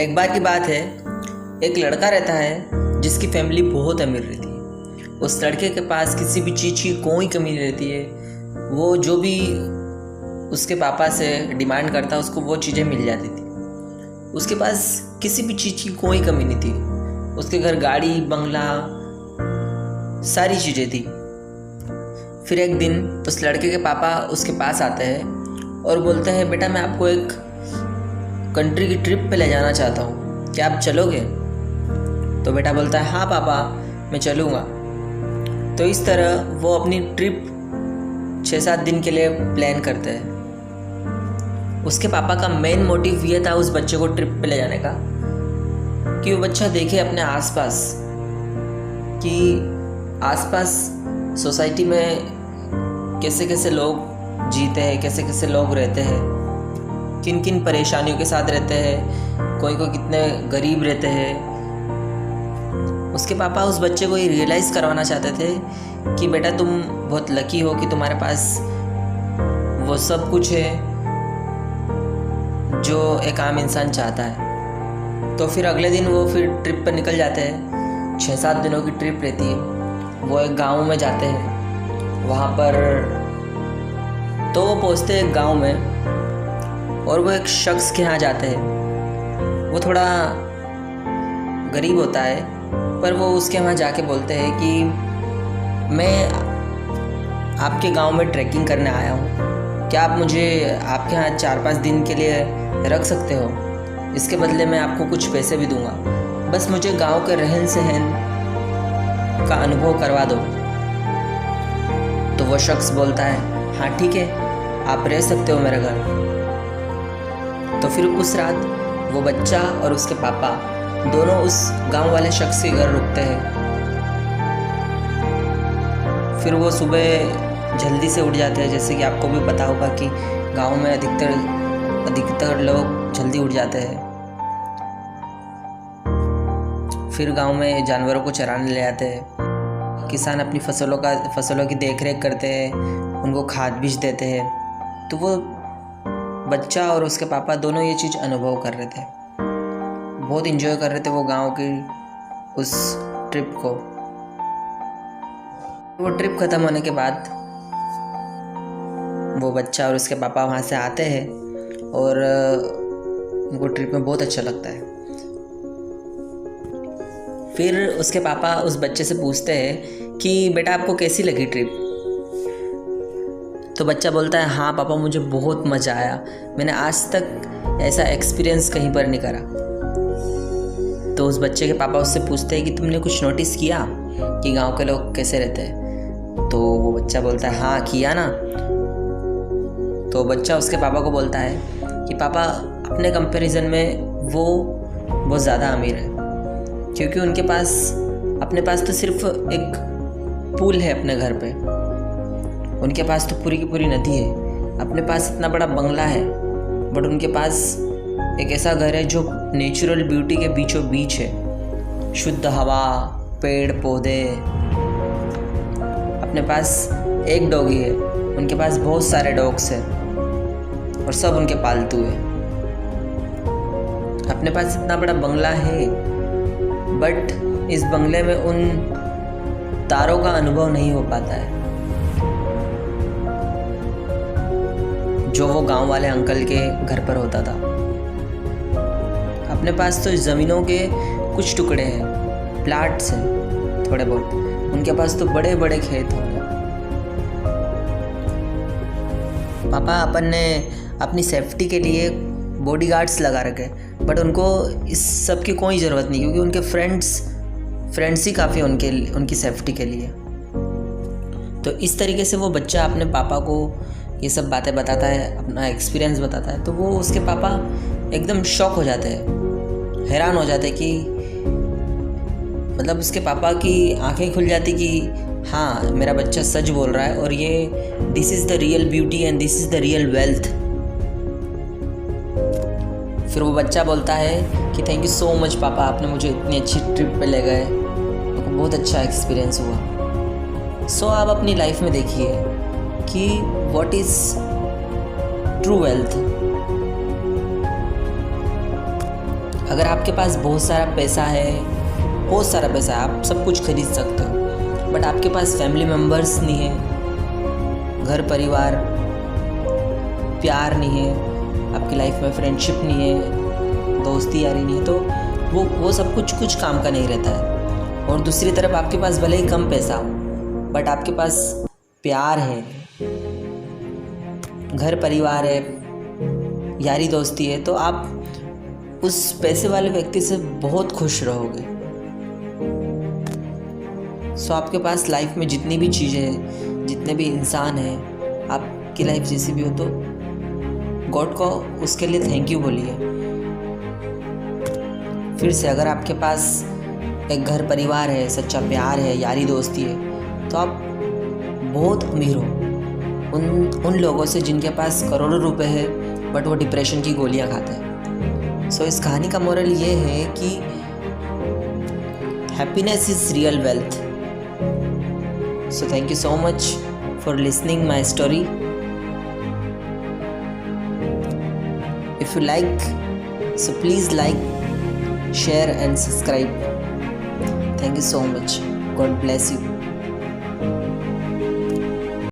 एक बार की बात है, एक लड़का रहता है जिसकी फैमिली बहुत अमीर रहती है। उस लड़के के पास किसी भी चीज़ की कोई कमी नहीं रहती है। वो जो भी उसके पापा से डिमांड करता है उसको वो चीज़ें मिल जाती थी। उसके पास किसी भी चीज़ की कोई कमी नहीं थी। उसके घर गाड़ी बंगला सारी चीज़ें थी। फिर एक दिन उस लड़के के पापा उसके पास आते हैं और बोलते हैं, बेटा मैं आपको एक कंट्री की ट्रिप पे ले जाना चाहता हूँ, क्या आप चलोगे? तो बेटा बोलता है, हाँ पापा मैं चलूँगा। तो इस तरह वो अपनी ट्रिप 6-7 दिन के लिए प्लान करते हैं। उसके पापा का मेन मोटिव ये था उस बच्चे को ट्रिप पे ले जाने का कि वो बच्चा देखे अपने आसपास कि आसपास सोसाइटी में कैसे कैसे लोग जीते हैं, कैसे कैसे लोग रहते हैं, किन किन परेशानियों के साथ रहते हैं, कोई कितने गरीब रहते हैं। उसके पापा उस बच्चे को ये रियलाइज़ करवाना चाहते थे कि बेटा तुम बहुत लकी हो कि तुम्हारे पास वो सब कुछ है जो एक आम इंसान चाहता है। तो फिर अगले दिन वो फिर ट्रिप पर निकल जाते हैं। 6-7 दिनों की ट्रिप रहती है। वो एक गांव में जाते हैं। वहाँ पर तो वो पहुँचते हैं एक गांव में और वो एक शख्स के यहाँ जाते हैं। वो थोड़ा गरीब होता है पर वो उसके वहाँ जाके बोलते हैं कि मैं आपके गांव में ट्रैकिंग करने आया हूँ, क्या आप मुझे आपके यहाँ 4-5 दिन के लिए रख सकते हो? इसके बदले मैं आपको कुछ पैसे भी दूंगा, बस मुझे गांव के रहन सहन का अनुभव करवा दो। तो वो शख्स बोलता है, हाँ ठीक है, आप रह सकते हो मेरे घर। तो फिर उस रात वो बच्चा और उसके पापा दोनों उस गांव वाले शख्स के घर रुकते हैं। फिर वो सुबह जल्दी से उठ जाते हैं। जैसे कि आपको भी पता होगा कि गांव में अधिकतर लोग जल्दी उठ जाते हैं। फिर गांव में जानवरों को चराने ले आते हैं। किसान अपनी फसलों की देखरेख करते हैं, उनको खाद बीज देते हैं। तो वो बच्चा और उसके पापा दोनों ये चीज़ अनुभव कर रहे थे, बहुत इंजॉय कर रहे थे वो गांव की उस ट्रिप को। वो ट्रिप ख़त्म होने के बाद वो बच्चा और उसके पापा वहाँ से आते हैं और उनको ट्रिप में बहुत अच्छा लगता है। फिर उसके पापा उस बच्चे से पूछते हैं कि बेटा आपको कैसी लगी ट्रिप? तो बच्चा बोलता है, हाँ पापा मुझे बहुत मज़ा आया, मैंने आज तक ऐसा एक्सपीरियंस कहीं पर नहीं करा। तो उस बच्चे के पापा उससे पूछते हैं कि तुमने कुछ नोटिस किया कि गांव के लोग कैसे रहते हैं? तो वो बच्चा बोलता है, हाँ किया ना। तो बच्चा उसके पापा को बोलता है कि पापा अपने कंपैरिजन में वो बहुत ज़्यादा अमीर है, क्योंकि अपने पास तो सिर्फ एक पूल है अपने घर पे, उनके पास तो पूरी की पूरी नदी है। अपने पास इतना बड़ा बंगला है बट उनके पास एक ऐसा घर है जो नेचुरल ब्यूटी के बीचों बीच है, शुद्ध हवा, पेड़ पौधे। अपने पास एक डॉगी है, उनके पास बहुत सारे डॉग्स हैं और सब उनके पालतू है। अपने पास इतना बड़ा बंगला है बट इस बंगले में उन तारों का अनुभव नहीं हो पाता है जो वो गांव वाले अंकल के घर पर होता था। अपने पास तो ज़मीनों के कुछ टुकड़े हैं, प्लाट्स हैं थोड़े बहुत, उनके पास तो बड़े बड़े खेत होंगे। पापा अपन ने अपनी सेफ्टी के लिए बॉडीगार्ड्स लगा रखे बट उनको इस सब की कोई ज़रूरत नहीं, क्योंकि उनके फ्रेंड्स ही काफ़ी उनकी सेफ्टी के लिए। तो इस तरीके से वो बच्चा अपने पापा को ये सब बातें बताता है, अपना एक्सपीरियंस बताता है। तो वो उसके पापा एकदम शॉक हो जाते हैं, हैरान हो जाते हैं कि मतलब उसके पापा की आंखें खुल जाती कि हाँ मेरा बच्चा सच बोल रहा है और ये this is the real beauty and this is the real wealth. फिर वो बच्चा बोलता है कि थैंक यू सो मच पापा, आपने मुझे इतनी अच्छी ट्रिप पे ले गए, मुझे बहुत अच्छा एक्सपीरियंस हुआ। सो आप अपनी लाइफ में देखिए कि व्हाट इज़ ट्रू वेल्थ। अगर आपके पास बहुत सारा पैसा है, आप सब कुछ खरीद सकते हो, बट आपके पास फैमिली मेम्बर्स नहीं है, घर परिवार, प्यार नहीं है, आपकी लाइफ में फ्रेंडशिप नहीं है, दोस्ती यारी नहीं है, तो वो सब कुछ काम का नहीं रहता है। और दूसरी तरफ आपके पास भले ही कम पैसा हो, बट आपके पास प्यार है, घर परिवार है, यारी दोस्ती है, तो आप उस पैसे वाले व्यक्ति से बहुत खुश रहोगे। सो आपके पास लाइफ में जितनी भी चीज़ें हैं, जितने भी इंसान हैं, आपकी लाइफ जैसी भी हो, तो गॉड को उसके लिए थैंक यू बोलिए। फिर से, अगर आपके पास एक घर परिवार है, सच्चा प्यार है, यारी दोस्ती है, तो आप बहुत अमीर हो उन लोगों से जिनके पास करोड़ों रुपए है बट वो डिप्रेशन की गोलियां खाते हैं। सो इस कहानी का मोरल ये है कि happiness is real wealth. So thank you so much for listening my story. If you like, so please like, share and subscribe. Thank you so much. God bless you.